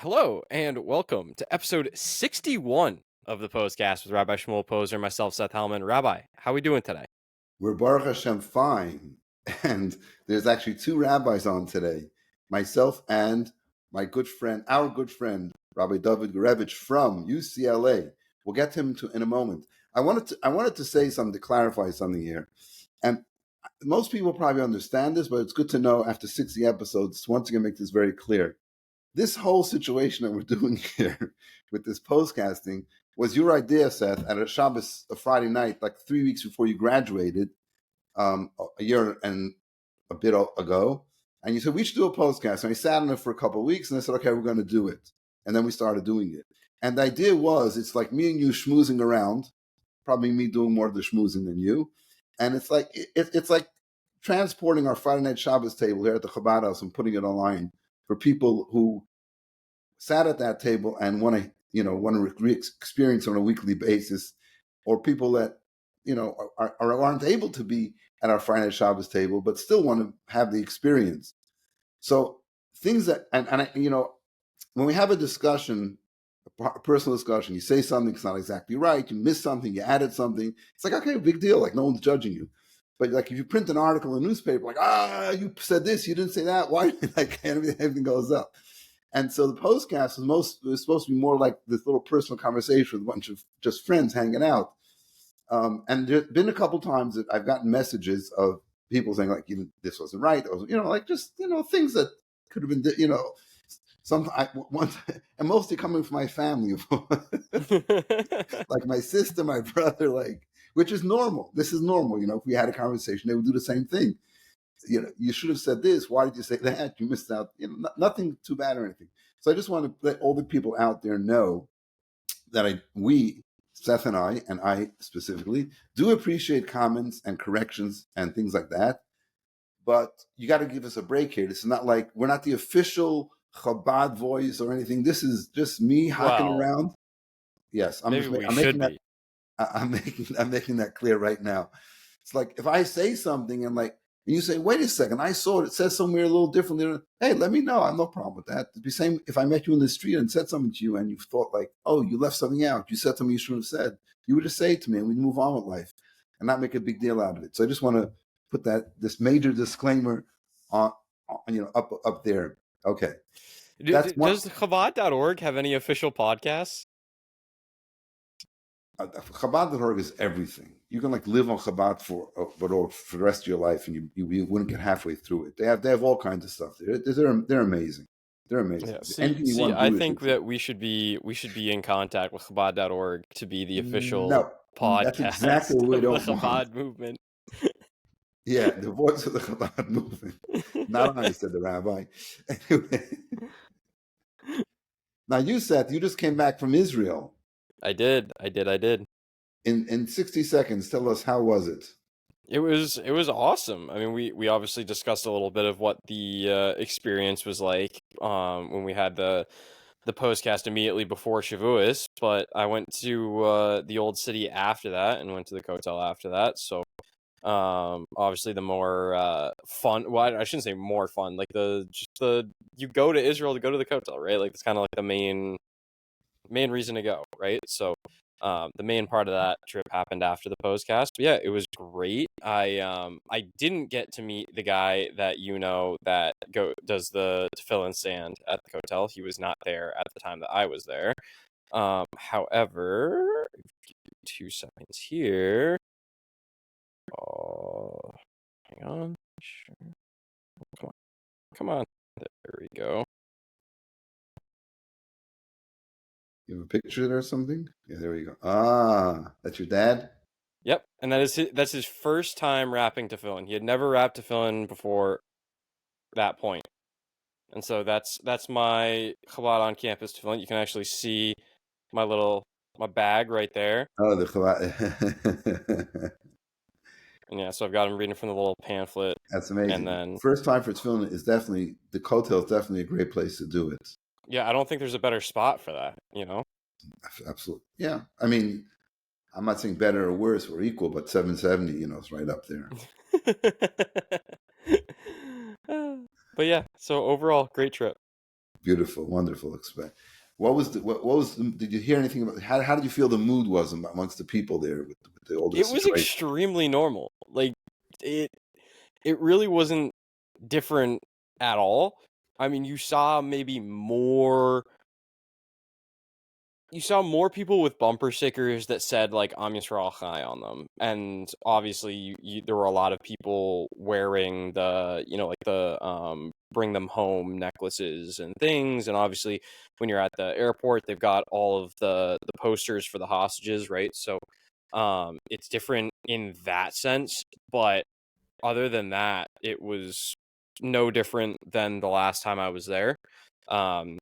Hello and welcome to episode 61 of the Pos-cast with Rabbi Shmuel Posner, myself, Seth Hellman. Rabbi, how are we doing today? We're Baruch Hashem fine. And there's actually two rabbis on today, myself and my good friend, our good friend, Rabbi Dovid Gurevich from UCLA. We'll get to him in a moment. I wanted to say something, to clarify something here. And most people probably understand this, but it's good to know after 60 episodes, once again, make this very clear. This whole situation that we're doing here with this postcasting was your idea, Seth, at a Shabbos, a Friday night, like 3 weeks before you graduated, a year and a bit ago. And you said, we should do a postcast. And I sat on it for a couple of weeks, and I said, okay, we're going to do it. And then we started doing it. And the idea was, it's like me and you schmoozing around, probably me doing more of the schmoozing than you. And it's like it's like transporting our Friday night Shabbos table here at the Chabad house and putting it online for people who sat at that table and want to experience on a weekly basis, or people that aren't able to be at our Friday night Shabbos table but still want to have the experience. So things that when we have a discussion, a personal discussion, you say something that's not exactly right, you miss something, you added something. It's like, okay, big deal. Like, no one's judging you. But like if you print an article in a newspaper, like, you said this, you didn't say that. Why? Like everything goes up. And so the postcast was supposed to be more like this little personal conversation with a bunch of just friends hanging out. And there's been a couple times that I've gotten messages of people saying like, this wasn't right, or things that could have been, and mostly coming from my family, like my sister, my brother, which is normal. This is normal. If we had a conversation, they would do the same thing. You should have said this. Why did you say that? You missed out. Nothing too bad or anything. So I just want to let all the people out there know that Seth and I specifically, do appreciate comments and corrections and things like that. But you got to give us a break here. This is not like, we're not the official Chabad voice or anything. This is just me hacking around. Yes, I'm making that clear right now. It's like if I say something and you say, wait a second, I saw it says somewhere a little differently. Hey, let me know. I have no problem with that. It'd be the same if I met you in the street and said something to you and you thought like, oh, you left something out. You said something you shouldn't have said. You would just say it to me and we'd move on with life and not make a big deal out of it. So I just want to put this major disclaimer on up there. Okay. Does Chabad.org have any official podcasts? Chabad.org is everything. You can live on Chabad for the rest of your life, and you wouldn't get halfway through it. They have all kinds of stuff there. They're amazing. They're amazing. Yeah, I think that we should be in contact with Chabad.org to be the official podcast. That's exactly what we don't Chabad want. movement. Yeah, the voice of the Chabad movement. Not I, said the rabbi. Anyway. Now you, Seth, you just came back from Israel. I did. In 60 seconds, tell us, how was it? It was awesome. I mean, we obviously discussed a little bit of what the experience was like when we had the postcast immediately before Shavuos, but I went to the old city after that and went to the hotel after that. So obviously the more fun, well, I shouldn't say more fun, like you go to Israel to go to the hotel, right? Like it's kind of like the main reason to go, right? So the main part of that trip happened after the postcast. But yeah, it was great. I didn't get to meet the guy that that does the tefillin stand at the hotel. He was not there at the time that I was there. However, 2 seconds here. Oh, hang on. Sure. Come on. There we go. You have a picture there or something? Yeah, there we go. Ah, that's your dad? Yep, and that's his first time wrapping tefillin. He had never wrapped tefillin before that point. And so that's my Chabad on campus tefillin. You can actually see my bag right there. Oh, the Chabad. And yeah, so I've got him reading from the little pamphlet. That's amazing. And then first time for tefillin is definitely, the hotel is definitely a great place to do it. Yeah, I don't think there's a better spot for that, Absolutely. Yeah. I mean, I'm not saying better or worse or equal, but 770, is right up there. But yeah, so overall, great trip. Beautiful, wonderful. What was did you hear anything about, how did you feel the mood was amongst the people there with all this It was situation? extremely normal. Like it it really wasn't different at all. I mean, you saw more people with bumper stickers that said like Am Yisrael Chai on them, and obviously there were a lot of people wearing the like the bring them home necklaces and things, and obviously when you're at the airport they've got all of the posters for the hostages, right? So it's different in that sense, but other than that it was no different than the last time I was there. um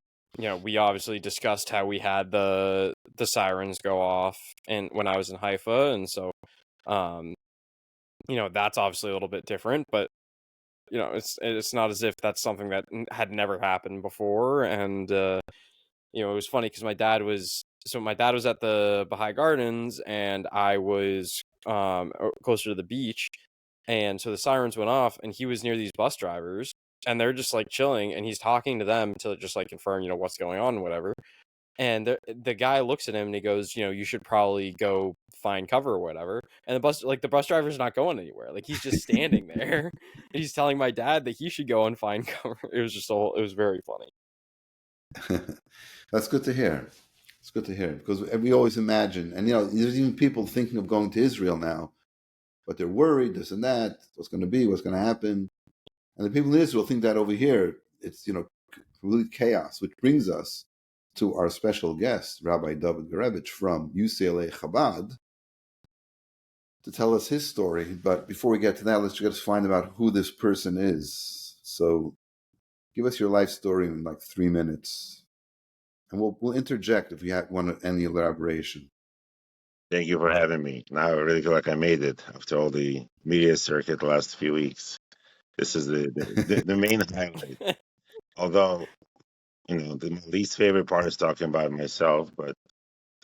we obviously discussed how we had the sirens go off and when I was in Haifa, and so um that's obviously a little bit different, but it's not as if that's something that had never happened before. And it was funny because my dad was at the Baha'i Gardens and I was closer to the beach, and so the sirens went off and he was near these bus drivers and they're just like chilling and he's talking to them to just like confirm what's going on and whatever. And the guy looks at him and he goes, you should probably go find cover or whatever. And the bus driver's not going anywhere. Like he's just standing there. He's telling my dad that he should go and find cover. It was very funny. That's good to hear. It's good to hear because we always imagine, and there's even people thinking of going to Israel now, but they're worried this and that, what's going to be, what's going to happen. And the people in Israel think that over here, it's, complete chaos, which brings us to our special guest, Rabbi Dovid Gurevich from UCLA Chabad, to tell us his story. But before we get to that, let's just find out who this person is. So give us your life story in like 3 minutes. And we'll interject if we want any elaboration. Thank you for having me. Now I really feel like I made it after all the media circuit the last few weeks. This is the main highlight. Although, my least favorite part is talking about myself, but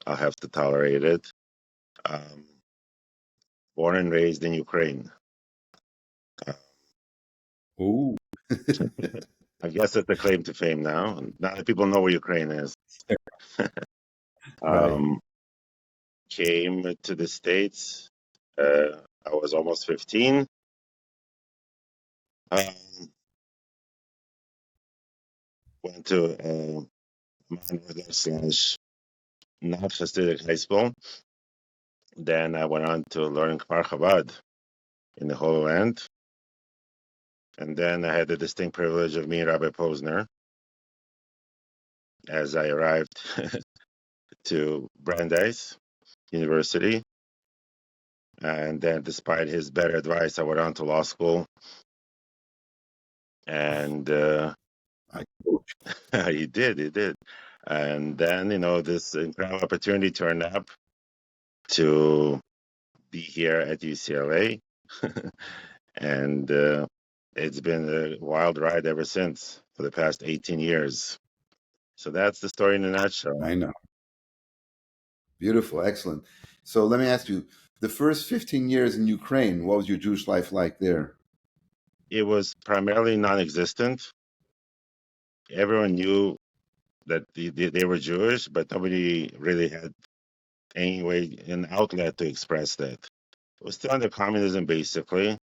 I'll have to tolerate it. Born and raised in Ukraine. Ooh. I guess that's the claim to fame now. Now that people know where Ukraine is. Right. Came to the States. I was almost 15. Went to not Hasidic high school. Then I went on to learn Kfar Chabad in the Holy Land. And then I had the distinct privilege of meeting Rabbi Posner as I arrived to Brandeis University. And then, despite his better advice, I went on to law school. And he did. And then, this incredible opportunity turned up to be here at UCLA. And it's been a wild ride ever since for the past 18 years. So that's the story in a nutshell. I know. Beautiful. Excellent. So let me ask you, the first 15 years in Ukraine, what was your Jewish life like there? It was primarily non-existent. Everyone knew that they were Jewish, but nobody really had any way, an outlet to express that. It was still under communism, basically.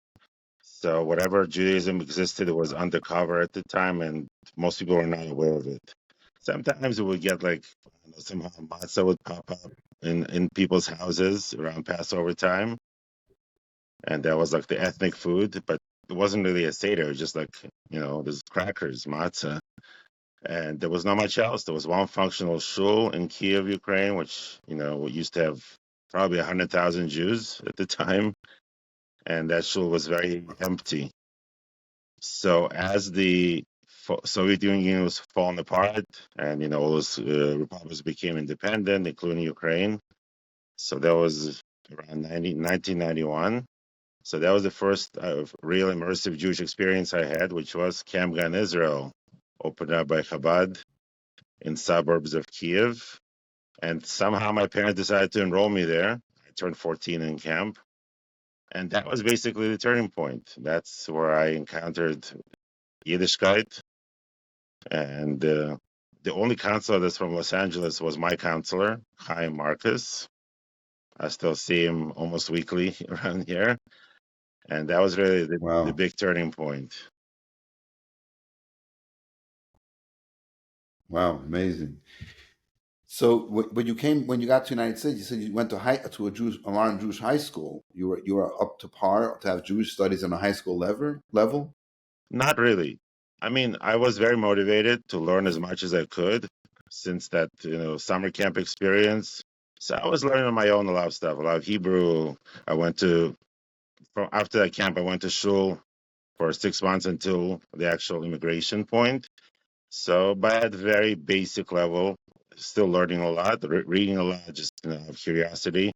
So whatever Judaism existed, it was undercover at the time, and most people were not aware of it. Sometimes it would get somehow matzah would pop up in people's houses around Passover time, and that was like the ethnic food, but it wasn't really a seder. It was just there's crackers, matzah, and there was not much else. There was one functional shul in Kiev, Ukraine, which we used to have probably 100,000 Jews at the time, and that shul was very empty. So as the Soviet Union was falling apart, and all those republics became independent, including Ukraine. So that was around 1991. So that was the first real immersive Jewish experience I had, which was Camp Gan Israel, opened up by Chabad in suburbs of Kiev. And somehow my parents decided to enroll me there. I turned 14 in camp. And that was basically the turning point. That's where I encountered Yiddishkeit. And the only counselor that's from Los Angeles was my counselor, Chaim Marcus. I still see him almost weekly around here. And that was really the Wow. big turning point. Wow. Amazing. So when you got to the United States, you said you went to a modern Jewish high school. You were up to par to have Jewish studies on a high school level. Not really. I mean, I was very motivated to learn as much as I could since that, summer camp experience. So I was learning on my own a lot of stuff, a lot of Hebrew. I went to, after that camp, I went to shul for 6 months until the actual immigration point. So, but at a very basic level, still learning a lot, reading a lot, just out of curiosity.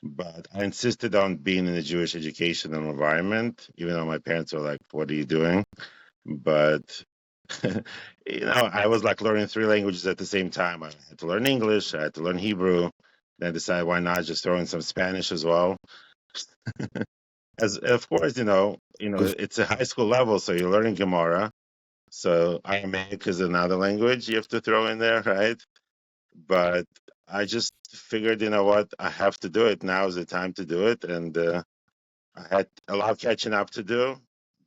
But I insisted on being in a Jewish educational environment, even though my parents were like, "What are you doing?" But I was like learning three languages at the same time. I had to learn English, I had to learn Hebrew. Then I decided why not just throw in some Spanish as well. As of course, Because it's a high school level, so you're learning Gemara. So Aramaic is another language you have to throw in there, right? But I just figured, you know what, I have to do it. Now is the time to do it, and I had a lot of catching up to do,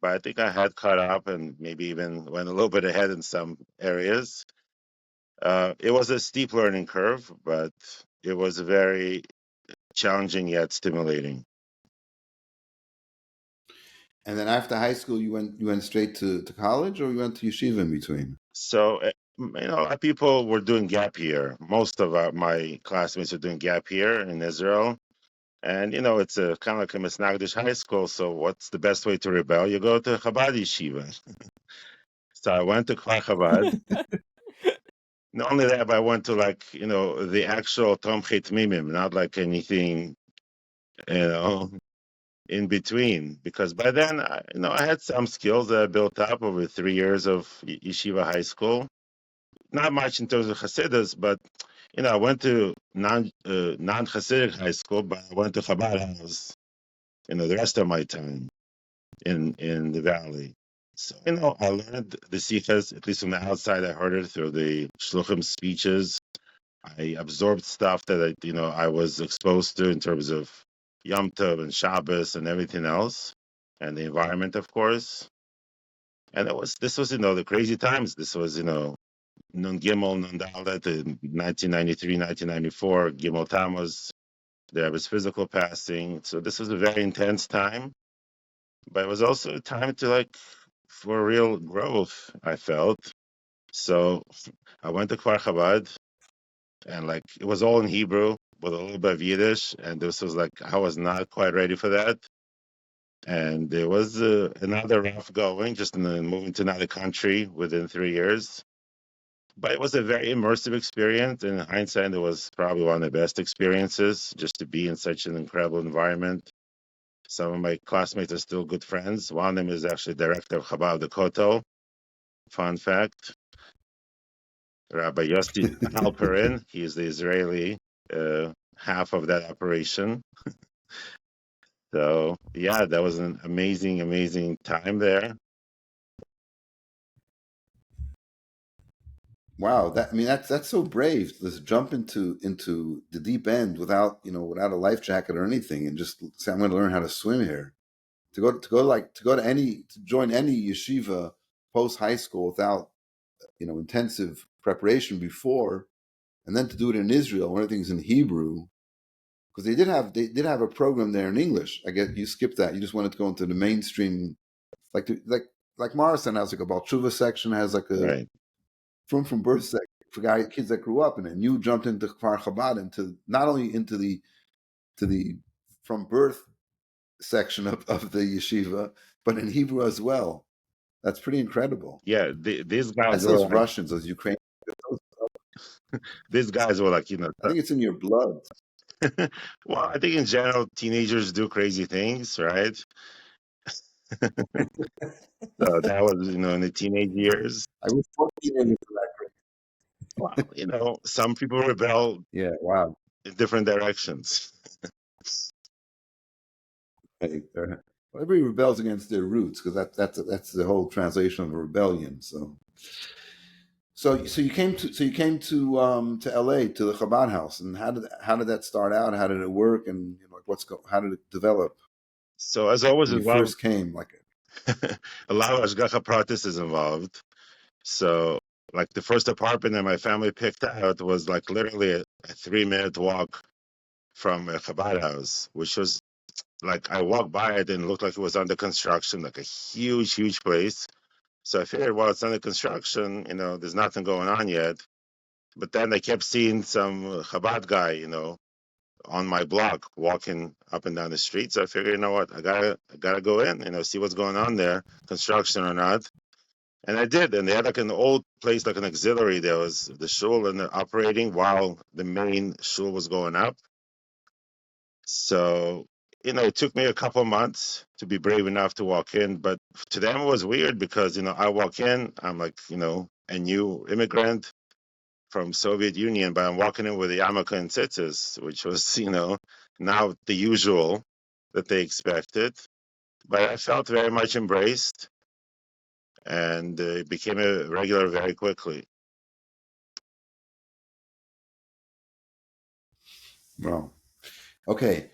but I think I had caught up and maybe even went a little bit ahead in some areas. It was a steep learning curve, but it was very challenging yet stimulating. and then after high school, you went straight to college, or you went to yeshiva in between. So, a lot of people were doing gap year. Most of my classmates were doing gap year in Israel. And, it's a kind of like a Misnagdish high school. So what's the best way to rebel? You go to Chabad yeshiva. So I went to Kfar Chabad. Not only that, but I went to the actual Tomchei Tmimim, not like anything, in between. Because by then, I had some skills that I built up over 3 years of yeshiva high school. Not much in terms of Hasidus, but I went to non Hasidic high school, but I went to Chabad house, the rest of my time in the valley. So I learned the sikhas, at least from the outside. I heard it through the shluchim speeches. I absorbed stuff that I was exposed to in terms of Yom Tov and Shabbos and everything else, and the environment, of course. And this was the crazy times. This was Nun Gimel, Nun Dalet in 1993, 1994. Gimel Tammuz, there was physical passing. So this was a very intense time, but it was also a time to for real growth, I felt. So I went to Kfar Chabad, and it was all in Hebrew with a little bit of Yiddish, and this was I was not quite ready for that. And there was another rough going, just moving to another country within 3 years. But it was a very immersive experience. In hindsight, it was probably one of the best experiences, just to be in such an incredible environment. Some of my classmates are still good friends. One of them is actually director of Chabad the Kotel. Fun fact. Rabbi Yossi Halperin, he is the Israeli half of that operation. So yeah, that was an amazing, amazing time there. Wow, that's so brave. Let's jump into the deep end without a life jacket or anything, and just say I'm going to learn how to swim here. To join any yeshiva post high school without intensive preparation before, and then to do it in Israel where everything's in Hebrew, because they did have a program there in English. I guess you skipped that. You just wanted to go into the mainstream, like Morrison has a Baal Tshuva section, has a Right. from birth section for kids that grew up in it. And you jumped into Kfar Chabad, into not only into the from birth section of the yeshiva, but in Hebrew as well. That's pretty incredible. Yeah, these guys That's were those Russians, those Ukrainians. these guys were I think it's in your blood. well, I think in general teenagers do crazy things, right? So that was in the teenage years. I was 14 into that. Well, some people rebel Yeah, wow. in different directions. Hey, well, everybody rebels against their roots, because that's the whole translation of a rebellion. So you came to LA to the Chabad house, and how did that start out? How did it work, and how did it develop So as always, when you first came? a lot of Ashgacha practice is involved. So like the first apartment that my family picked out was like literally a 3-minute walk from a Chabad house, which was like I walked by it and it looked like it was under construction, like a huge place. So I figured, well, it's under construction, there's nothing going on yet. But then I kept seeing some Chabad guy, on my block walking up and down the street. So I figured, you know what, I gotta go in, see what's going on there, construction or not. And I did, and they had like an old place, like an auxiliary. There was the shul and the operating while the main shul was going up. So, it took me a couple of months to be brave enough to walk in, but to them it was weird because, I walk in, I'm like, a new immigrant from Soviet Union, but I'm walking in with the yarmulke and tzitzis, which was, not the usual that they expected. But I felt very much embraced and became a regular very quickly. Well, okay.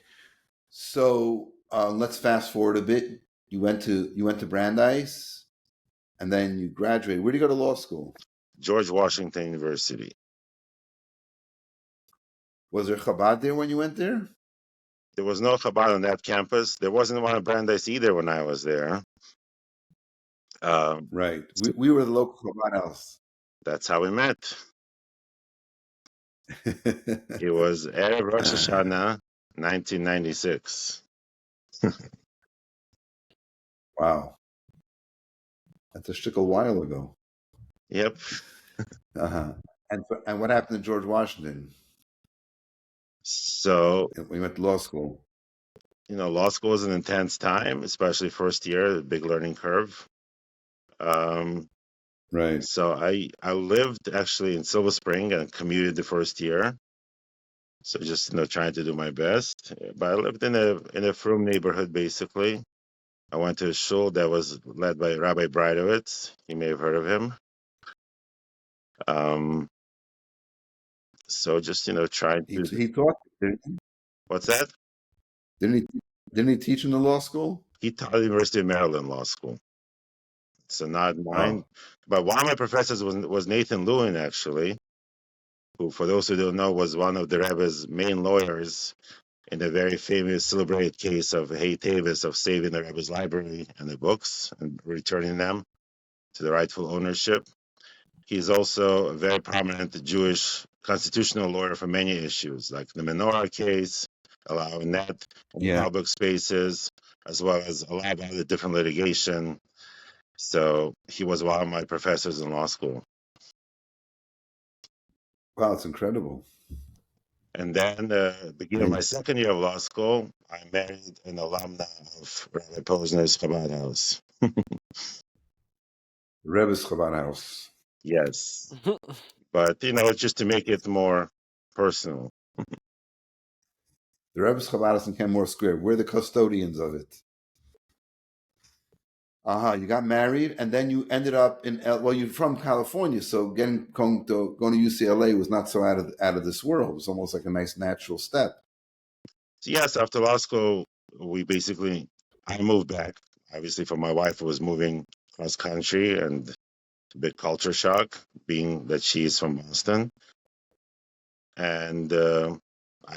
So let's fast forward a bit. You went to Brandeis, and then you graduated. Where did you go to law school? George Washington University. Was there Chabad there when you went there? There was no Chabad on that campus. There wasn't one in Brandeis either when I was there. Right. We were the local Chabad house. That's how we met. It was Erev Rosh Hashanah, 1996. Wow. That's a shtickle while ago. Yep. Uh-huh. And what happened to George Washington? So, We went to law school. law school is an intense time, especially first year, a big learning curve. Right. So I lived actually in Silver Spring and commuted the first year. So just trying to do my best. But I lived in a frum neighborhood basically. I went to a shul that was led by Rabbi Breidowitz. You may have heard of him. So just trying to. He taught. What's that? Didn't he teach in the law school? He taught at the University of Maryland Law School. So not mine. Oh. But one of my professors was Nathan Lewin, actually, who, for those who don't know, was one of the Rebbe's main lawyers in the very famous celebrated case of Hay Tavis, of saving the Rebbe's library and the books and returning them to the rightful ownership. He's also a very prominent Jewish constitutional lawyer for many issues, like the menorah case, allowing that in public spaces, as well as a lot of other different litigation. So he was one of my professors in law school. Wow, it's incredible. And then beginning of my second year of law school, I married an alumna of Rabbi Posner's Chabad house. Rebbe's Chabad house. Yes. But, just to make it more personal. The Rebbe's Chabad house in Kenmore Square. We're the custodians of it. You got married, and then you ended up in. You're from California, so going to UCLA was not so out of this world. It was almost like a nice natural step. So yes, after law school, I moved back. Obviously, for my wife, it was moving cross country and a big culture shock, being that she's from Boston. And I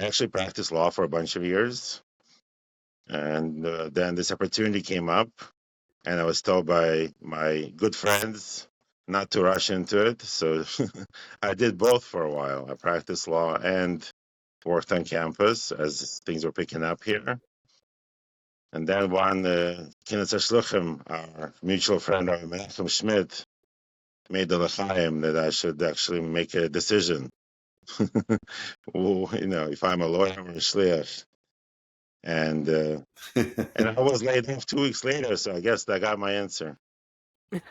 actually practiced law for a bunch of years. And then this opportunity came up, and I was told by my good friends not to rush into it. So I did both for a while. I practiced law and worked on campus as things were picking up here. And then one Kinetz HaShluchim, our mutual friend, Rabbi Menachem Schmidt, made the l'chaim that I should actually make a decision. If I'm a lawyer or a shliach. And I was laid off 2 weeks later, so I guess I got my answer. Did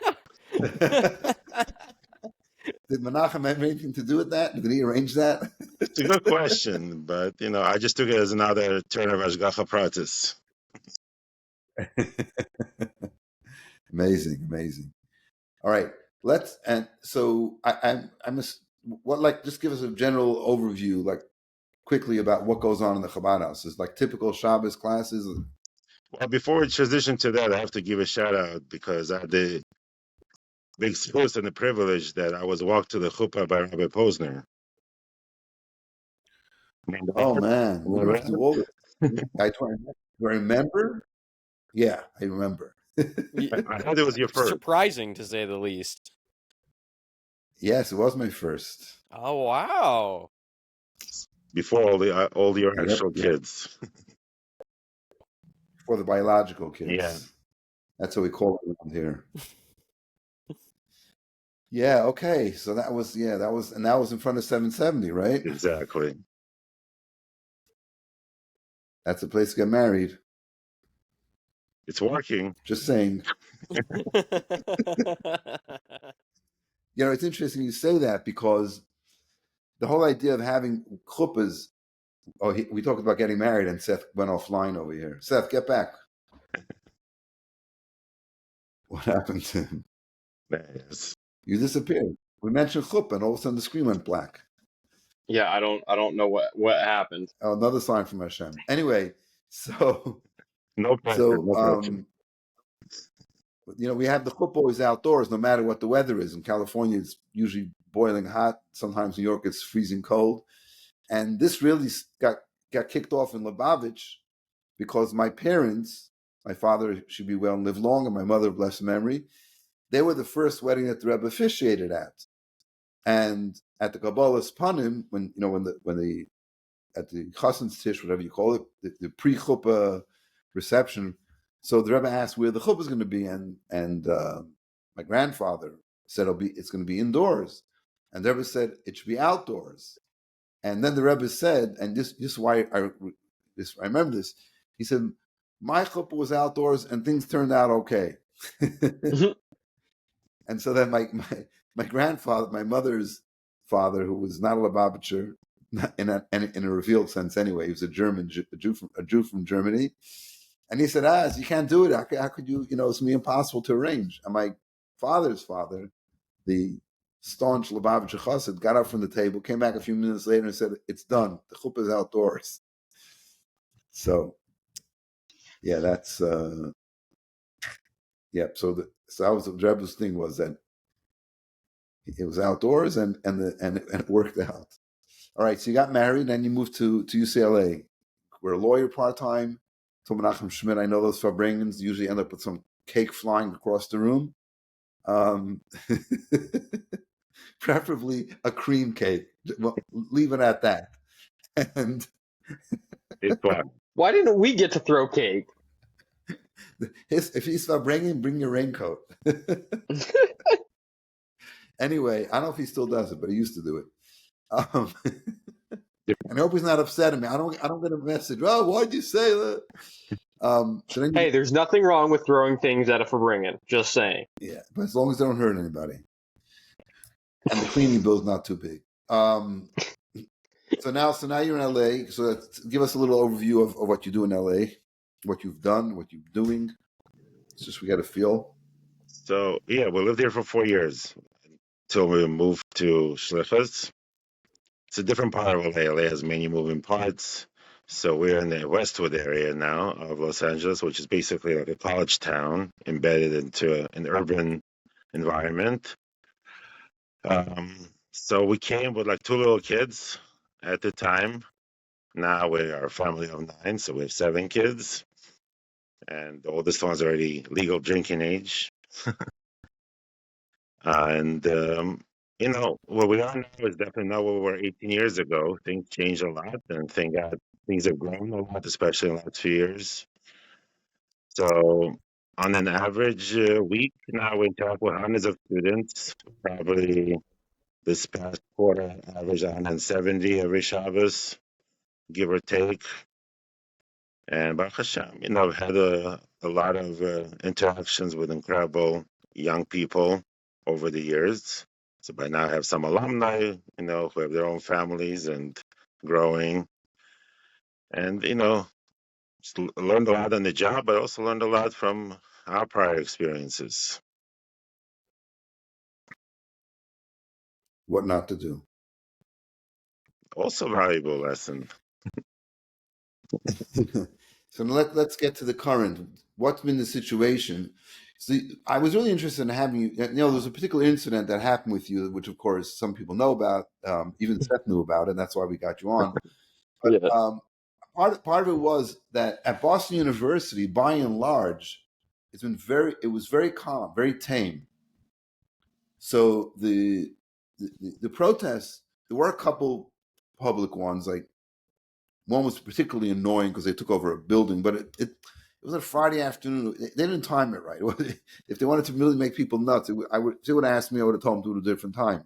Menachem have anything to do with that? Did he arrange that? It's a good question, but I just took it as another turn of Ashgacha practice. Amazing. All right. let's and so I'm what like just give us a general overview, like quickly about what goes on in the Chabad house. It's like typical Shabbos classes. Well, before we transition to that, I have to give a shout out because I had the big source and the privilege that I was walked to the chuppah by Rabbi Posner. Oh man, we don't have to do all this. Do I remember? Yeah, I remember. I heard it was your first. Surprising to say the least. Yes, it was my first. Oh wow! Before all your actual kids. For the biological kids. Yeah. That's what we call it around here. Yeah, okay. So that was in front of 770, right? Exactly. That's a place to get married. It's working. Just saying. It's interesting you say that because the whole idea of having chuppahs. We talked about getting married, and Seth went offline over here. Seth, get back. What happened to him? Yes. You disappeared. We mentioned chuppah, and all of a sudden the screen went black. Yeah, I don't know what happened. Oh, another sign from Hashem. Anyway, so no pressure. No pressure. We have the chuppah always outdoors, no matter what the weather is. In California, it's usually boiling hot. Sometimes New York, it's freezing cold. And this really got kicked off in Lubavitch because my parents, my father should be well and live long, and my mother, blessed memory, they were the first wedding that the Rebbe officiated at. And at the Kabbalah's Panim, when the at the Chassan's Tish, whatever you call it, the pre-chuppah reception. So the Rebbe asked where the chuppah is going to be, and my grandfather said it's going to be indoors, and the Rebbe said it should be outdoors. And then the Rebbe said, and this is why I remember this. He said, my chuppah was outdoors, and things turned out okay. And so then my grandfather, my mother's father, who was not a Lubavitcher, in a revealed sense anyway, he was a Jew from Germany, and he said, you can't do it. How could you? It's going to be impossible to arrange. And my father's father, the staunch Lubavitcher chassid, got up from the table, came back a few minutes later, and said, "It's done. The chuppah is outdoors." So, yeah, that's yeah. So that was the Rebbe's thing, was that it was outdoors, and it worked out. All right, so you got married, and you moved to UCLA. We're a lawyer part-time. To Menachem Schmidt, I know those Farbrengens usually end up with some cake flying across the room. Preferably a cream cake. Well, leave it at that. And it's fun. Why didn't we get to throw cake? If he's Farbrengen, bring your raincoat. Anyway, I don't know if he still does it, but he used to do it. And I hope he's not upset at me. I don't get a message. Oh, why'd you say that? Hey, there's nothing wrong with throwing things at a Farbrengen. Just saying. Yeah, but as long as they don't hurt anybody, and the cleaning bill's not too big. So now you're in LA. So give us a little overview of what you do in LA, what you've done, what you're doing. It's just we got a feel. So yeah, we lived here for 4 years until we moved to Shlichus. It's a different part of LA. LA has many moving parts. So we're in the Westwood area now of Los Angeles, which is basically like a college town embedded into an urban environment. So we came with like 2 little kids at the time. Now we are a family of 9, so we have 7 kids. And the oldest one's already legal drinking age. And where we are now is definitely not where we were 18 years ago. Things changed a lot, and thank God things have grown a lot, especially in the last few years. So on an average week, now we interact with hundreds of students. Probably this past quarter, average 170 every Shabbos, give or take. And Baruch Hashem, I've had a lot of interactions with incredible young people over the years. So by now I have some alumni, who have their own families and growing. And, just learned a lot on the job, but also learned a lot from our prior experiences. what not to do. Also valuable lesson. So let's get to the current. What's been the situation? See, I was really interested in having you. You know, there's a particular incident that happened with you, which of course some people know about. Even Seth knew about it. And that's why we got you on. But Yeah. part of it was that at Boston University, by and large, it was very calm, very tame. So the protests, there were a couple public ones, like one was particularly annoying because they took over a building, but it was a Friday afternoon. They didn't time it right. If they wanted to really make people nuts, they would have asked me. I would have told them to do it at a different time.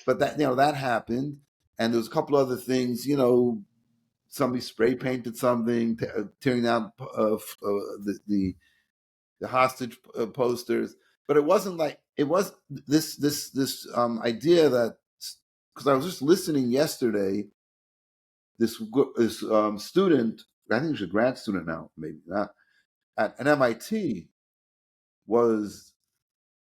But that that happened, and there was a couple other things. Somebody spray painted something, tearing down the hostage posters. But it wasn't like it was this idea that, because I was just listening yesterday. This student, I think she's a grad student now, maybe not, at MIT,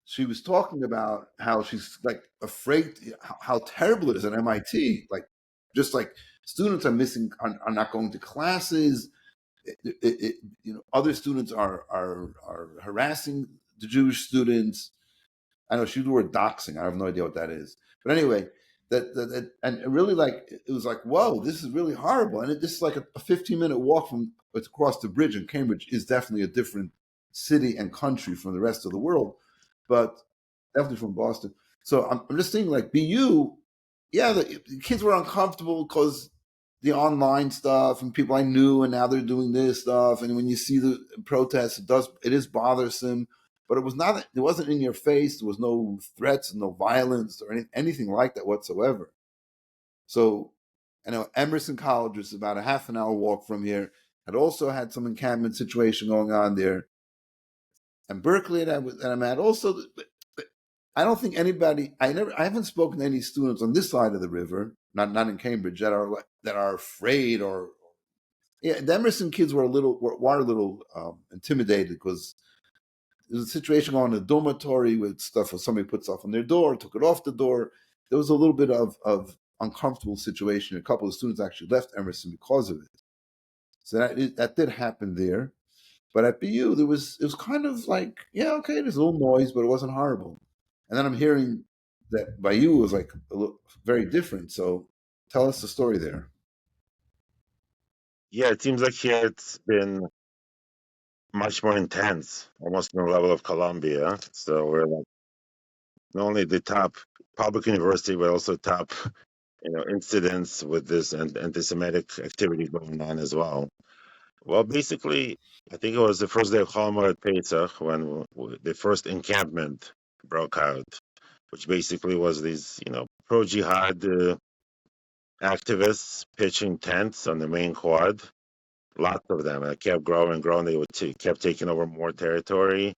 she was talking about how she's like afraid, how terrible it is at MIT. Like, just like students are not going to classes. Other students are harassing the Jewish students. I know she used the word doxing. I have no idea what that is. But anyway, and really, like, it was like, whoa, this is really horrible. And this is like a 15-minute walk from it's across the bridge, and Cambridge is definitely a different city and country from the rest of the world, but definitely from Boston. So I'm just thinking, like, BU, yeah, the kids were uncomfortable because the online stuff and people I knew, and now they're doing this stuff. And when you see the protests, it is bothersome. But it wasn't in your face. There was no threats, no violence, or anything like that whatsoever. So, I know Emerson College, which is about a half an hour walk from here, had also had some encampment situation going on there. And Berkeley that I'm at also, I don't think anybody. I haven't spoken to any students on this side of the river, not in Cambridge, that are afraid or. Yeah, the Emerson kids were a little intimidated because there's a situation going in the dormitory with stuff, where somebody put stuff on their door, took it off the door. There was a little bit of uncomfortable situation. A couple of students actually left Emerson because of it. So that did happen there. But at BU, it was kind of like, yeah, okay, there's a little noise, but it wasn't horrible. And then I'm hearing that by you was like very different. So tell us the story there. Yeah, it seems like here it's been much more intense, almost on the level of Columbia. So we're like not only the top public university, but also top, incidents with this and anti-Semitic activity going on as well. Well, basically, I think it was the first day of Chol at Pesach when the first encampment broke out, which basically was these, pro-jihad activists pitching tents on the main quad. Lots of them. It kept growing. They kept taking over more territory.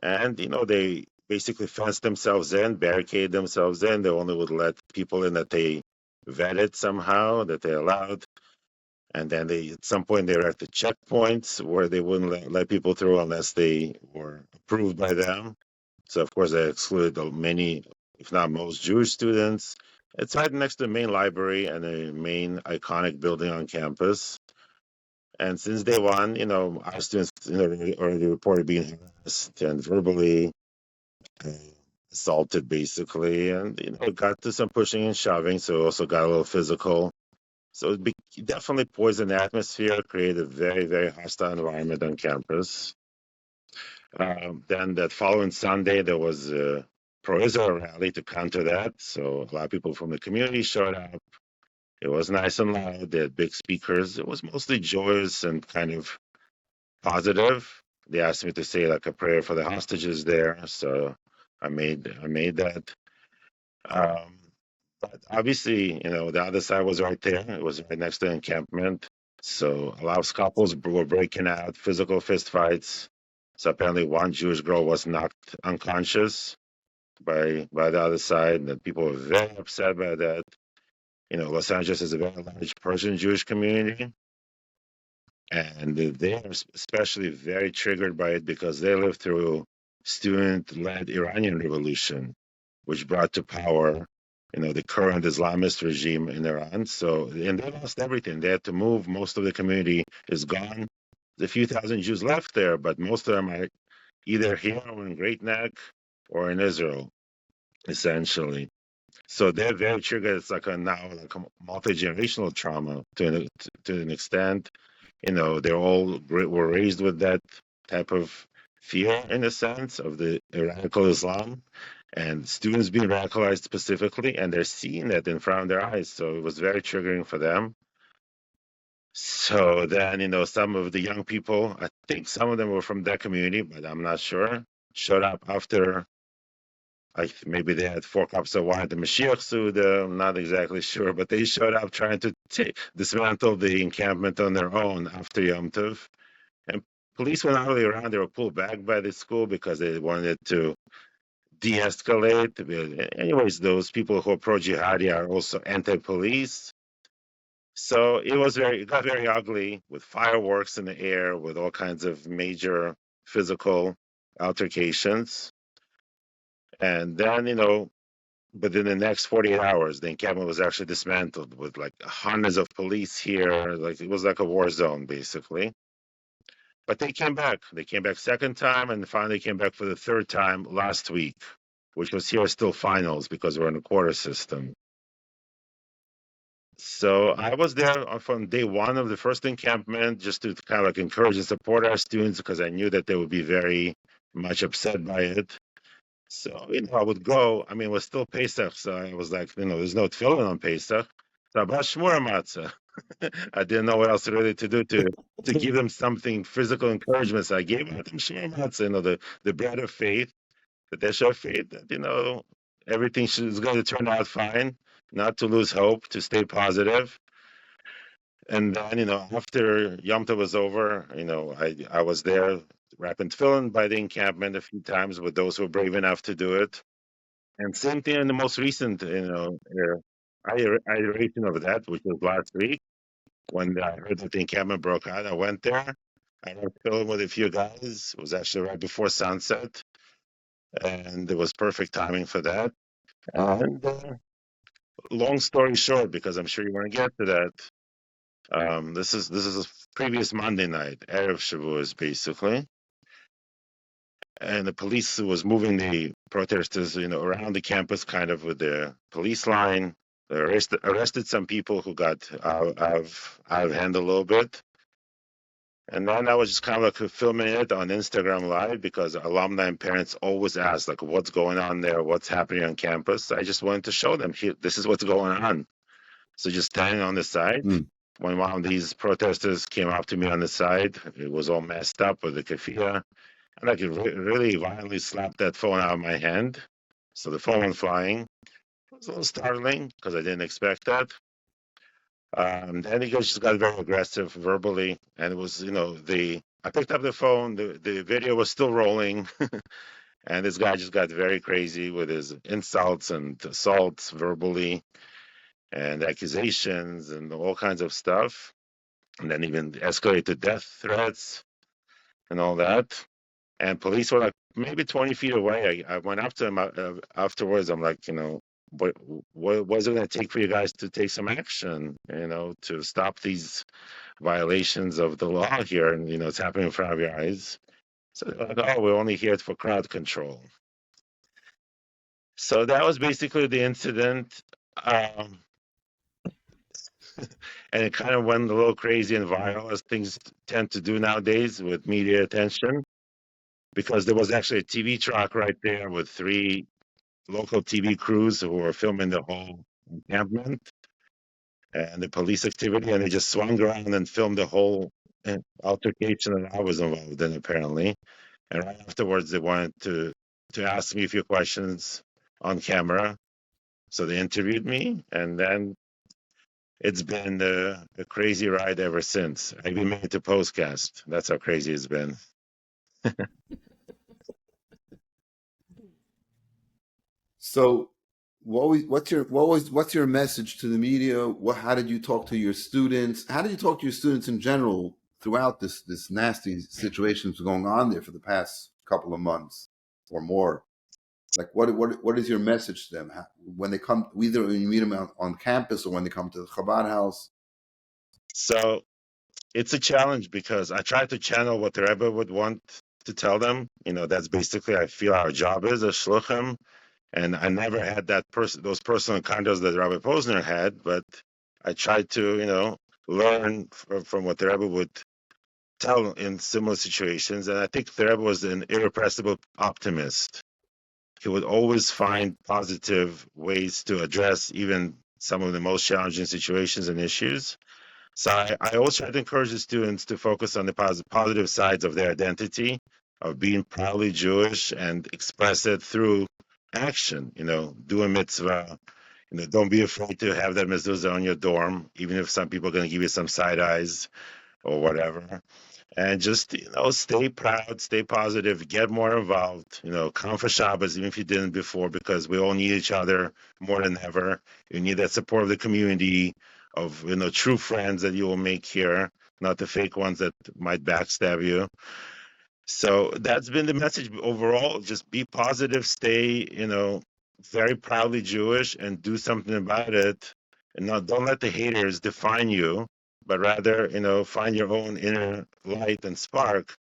And, they basically fenced themselves in, barricaded themselves in. They only would let people in that they vetted somehow, that they allowed. And then at some point, they were at the checkpoints where they wouldn't let people through unless they were approved by them. So, of course, they excluded many, if not most, Jewish students. It's right next to the main library and a main iconic building on campus. And since day one, our students, they already reported being harassed and verbally uh, assaulted, basically. And, it got to some pushing and shoving, so it also got a little physical. So it definitely poisoned the atmosphere, created a very, very hostile environment on campus. Then that following Sunday, there was a pro-Israel rally to counter that. So a lot of people from the community showed up. It was nice and loud. They had big speakers. It was mostly joyous and kind of positive. They asked me to say like a prayer for the hostages there, so I made that. Um, but obviously, the other side was right there. It was right next to the encampment. So a lot of couples were breaking out, physical fistfights. So apparently, one Jewish girl was knocked unconscious by the other side, and people were very upset by that. Los Angeles is a very large Persian Jewish community, and they are especially very triggered by it because they lived through student-led Iranian revolution, which brought to power, the current Islamist regime in Iran. So, and they lost everything. They had to move. Most of the community is gone. There's a few thousand Jews left there, but most of them are either here or in Great Neck or in Israel, essentially. So they're very triggered. It's like a multi-generational trauma to an extent. They all were raised with that type of fear, in a sense, of the radical Islam, and students being radicalized specifically, and they're seeing that in front of their eyes. So it was very triggering for them. So then, some of the young people, I think some of them were from that community, but I'm not sure, showed up after. Maybe they had 4 cups of wine at the Mashiach Suda. I'm not exactly sure, but they showed up trying to dismantle the encampment on their own after Yom Tov. And police were not really around. They were pulled back by the school because they wanted to de-escalate. Anyways, those people who are pro-jihadi are also anti-police. So it got very ugly, with fireworks in the air, with all kinds of major physical altercations. And then, within the next 48 hours, the encampment was actually dismantled with like hundreds of police here. Like, it was like a war zone, basically. But they came back. They came back second time, and finally came back for the third time last week, which was here still finals because we're in a quarter system. So I was there from day one of the first encampment, just to kind of like encourage and support our students, because I knew that they would be very much upset by it. So, I would go. I mean, it was still Pesach, so I was like, there's no tefillin on Pesach. Chabad Shmur matzah. I didn't know what else really to do to give them something, physical encouragement. So I gave them Shmur matzah, the bread of faith, that they show faith that, everything is going to turn out fine, not to lose hope, to stay positive. And then, after Yom Tov was over, I was there wrapping tefillin by the encampment a few times with those who were brave enough to do it. And same thing in the most recent, iteration of that, which was last week, when I heard that the encampment broke out. I went there. I wrapped tefillin with a few guys. It was actually right before sunset, and it was perfect timing for that. And long story short, because I'm sure you want to get to that, this is a previous Monday night, Erev Shavuos, basically. And the police was moving the protesters, around the campus, kind of with the police line. They arrested some people who got out of hand a little bit. And then I was just kind of like filming it on Instagram Live, because alumni and parents always ask, like, what's going on there? What's happening on campus? I just wanted to show them, here, this is what's going on. So just standing on the side, when one of these protesters came up to me on the side, it was all messed up with the keffiyeh. And I could really violently slap that phone out of my hand. So the phone went flying. It was a little startling because I didn't expect that. Then he just got very aggressive verbally. And it was, I picked up the phone, the video was still rolling. And this guy just got very crazy with his insults and assaults verbally, and accusations and all kinds of stuff. And then even escalated to death threats and all that. And police were like maybe 20 feet away. I went up to him afterwards. I'm like, what is it going to take for you guys to take some action, to stop these violations of the law here? And, it's happening in front of your eyes. So they're like, oh, we're only here for crowd control. So that was basically the incident. And it kind of went a little crazy and viral, as things tend to do nowadays with media attention, because there was actually a TV truck right there with 3 local TV crews who were filming the whole encampment and the police activity, and they just swung around and filmed the whole altercation that I was involved in, apparently. And right afterwards, they wanted to ask me a few questions on camera. So they interviewed me, and then it's been a crazy ride ever since. I've been made to Pos-cast. That's how crazy it's been. So, what's your message to the media? How did you talk to your students? How did you talk to your students in general throughout this nasty situation that's going on there for the past couple of months? or more. Like, what is your message to them when they come, either when you meet them on campus or when they come to the Chabad house? So it's a challenge because I try to channel what the Rebbe would want to tell them. That's basically, I feel, our job is as shluchim. And I never had those personal encounters that Rabbi Posner had, but I tried to, learn from what the Rebbe would tell in similar situations. And I think the Rebbe was an irrepressible optimist. He would always find positive ways to address even some of the most challenging situations and issues. So I always try to encourage the students to focus on the positive sides of their identity, of being proudly Jewish, and express it through action. Do a mitzvah. Don't be afraid to have that mezuzah on your dorm, even if some people are going to give you some side eyes or whatever. And just, stay proud, stay positive, get more involved, come for Shabbos, even if you didn't before, because we all need each other more than ever. You need that support of the community, of, true friends that you will make here, not the fake ones that might backstab you. So that's been the message overall. Just be positive, stay, very proudly Jewish, and do something about it. And don't let the haters define you, but rather, find your own inner light and spark,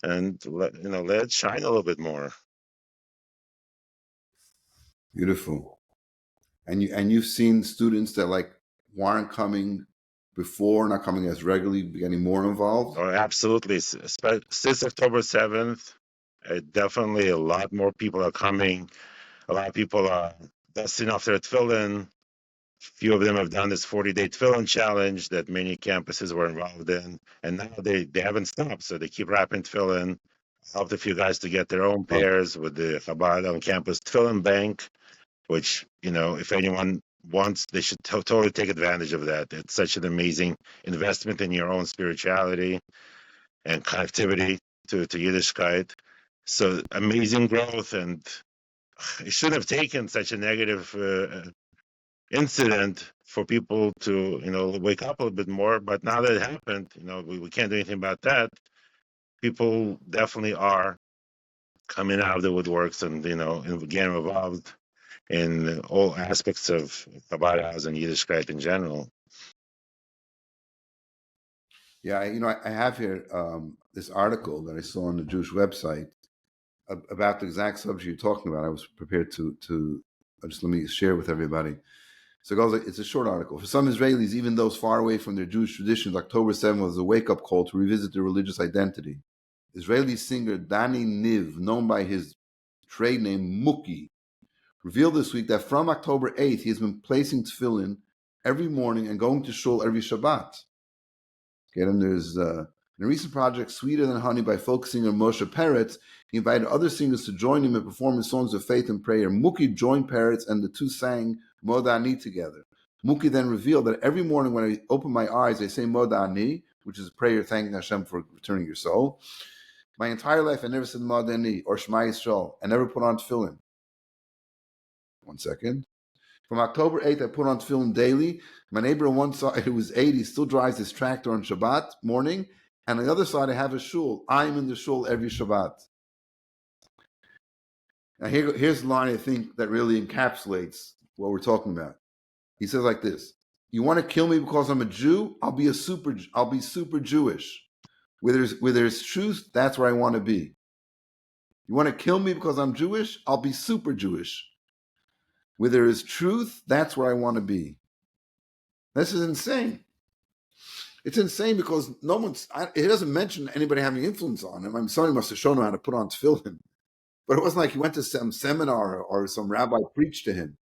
and let it shine a little bit more. Beautiful. And you've seen students that weren't coming before, not coming as regularly, getting more involved? Oh, absolutely. Since October 7th, definitely a lot more people are coming. A lot of people are dusting off their tefillin. Few of them have done this 40-day tefillin challenge that many campuses were involved in. And now they haven't stopped, so they keep wrapping tefillin. I helped a few guys to get their own pairs with the Chabad on campus tefillin bank, which, if anyone wants, they should totally take advantage of that. It's such an amazing investment in your own spirituality and connectivity to Yiddishkeit. So amazing growth, and it shouldn't have taken such a negative incident for people to, wake up a little bit more. But now that it happened, we can't do anything about that. People definitely are coming out of the woodworks and, getting involved in all aspects of Chabad house and Yiddishkeit in general. Yeah, I have here this article that I saw on the Jewish website about the exact subject you're talking about. I was prepared to just let me share with everybody. So it goes, it's a short article. For some Israelis, even those far away from their Jewish traditions, October 7th was a wake-up call to revisit their religious identity. Israeli singer Danny Niv, known by his trade name Mookie, revealed this week that from October 8th, he has been placing tefillin every morning and going to shul every Shabbat. There's in a recent project, Sweeter Than Honey, by folk singer Moshe Peretz, he invited other singers to join him in performing songs of faith and prayer. Mookie joined Peretz, and the two sang Modani together. Mookie then revealed that every morning when I open my eyes, I say Modani, which is a prayer thanking Hashem for returning your soul. My entire life, I never said Modani or Shema Yisrael. I never put on tefillin. 1 second. From October 8th, I put on tefillin daily. My neighbor on one side, who was 80, still drives his tractor on Shabbat morning. And on the other side, I have a shul. I'm in the shul every Shabbat. Now here's the line I think that really encapsulates what we're talking about. He says like this: you want to kill me because I'm a Jew? I'll be super Jewish. Where there's truth, that's where I want to be. You want to kill me because I'm Jewish? I'll be super Jewish. Where there is truth, that's where I want to be. This is insane. It's insane because it doesn't mention anybody having influence on him. I mean, somebody must have shown him how to put on tefillin. But it wasn't like he went to some seminar or some rabbi preached to him.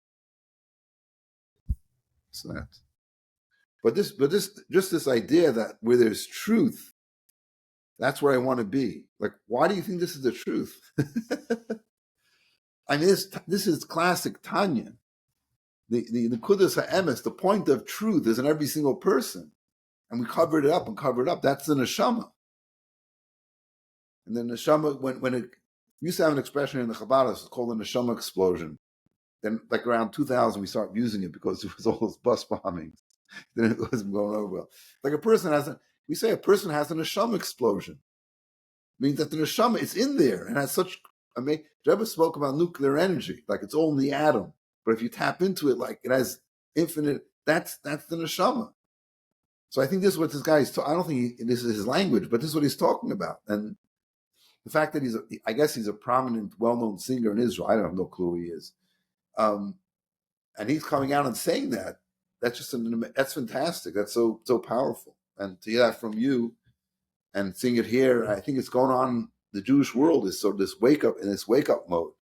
It's not. But this idea that where there's truth, that's where I want to be. Like, why do you think this is the truth? I mean, this is classic Tanya. The Kudas HaEmes, the point of truth is in every single person. And we covered it up. That's the neshama. And the neshama, when it used to have an expression in the Chabad, it's called the neshama explosion. Then, like around 2000, we started using it because it was all those bus bombings. Then it wasn't going over well. Like a person has a neshama explosion. It means that the neshama is in there and has such Rebbe spoke about nuclear energy, like it's all in the atom. But if you tap into it, like it has infinite, that's the neshama. So I think this is what this guy is. I don't think this is his language, but this is what he's talking about. And the fact that I guess he's a prominent, well-known singer in Israel. I don't have no clue who he is. And he's coming out and saying that. That's just that's fantastic. That's so powerful. And to hear that from you and seeing it here, I think it's going on. The Jewish world is sort of this wake up mode.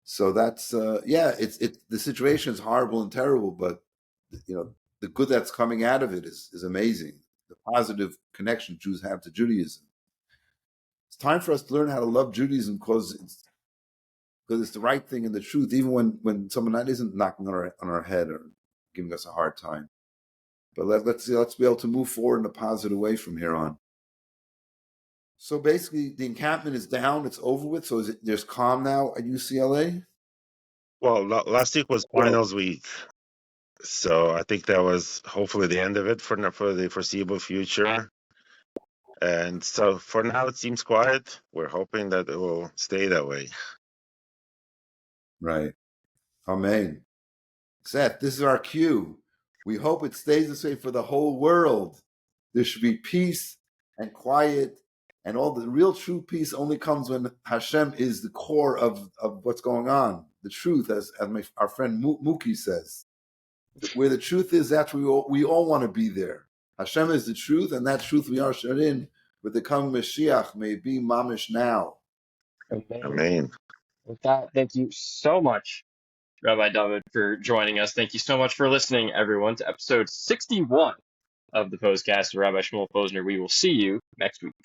So that's the situation is horrible and terrible, but the good that's coming out of it is amazing. The positive connection Jews have to Judaism. It's time for us to learn how to love Judaism because it's the right thing and the truth, even when someone that isn't knocking on our head or giving us a hard time. But let's be able to move forward in a positive way from here on. So basically, the encampment is down; it's over with. So there's calm now at UCLA. Well, last week was finals week, so I think that was hopefully the end of it for the foreseeable future. And so for now, it seems quiet. We're hoping that it will stay that way. Right. Amen. Seth, this is our cue. We hope it stays this way for the whole world. There should be peace and quiet, and all the real true peace only comes when Hashem is the core of what's going on. The truth, as our friend Mookie says. Where the truth is, that's where we all want to be there. Hashem is the truth, and that truth we are shut in with the coming Mashiach may be mamish now. Amen. With that, thank you so much, Rabbi Dovid, for joining us. Thank you so much for listening, everyone, to episode 61 of the Pos-cast with Rabbi Shmuel Posner. We will see you next week.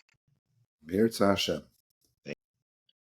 Mir Hashem.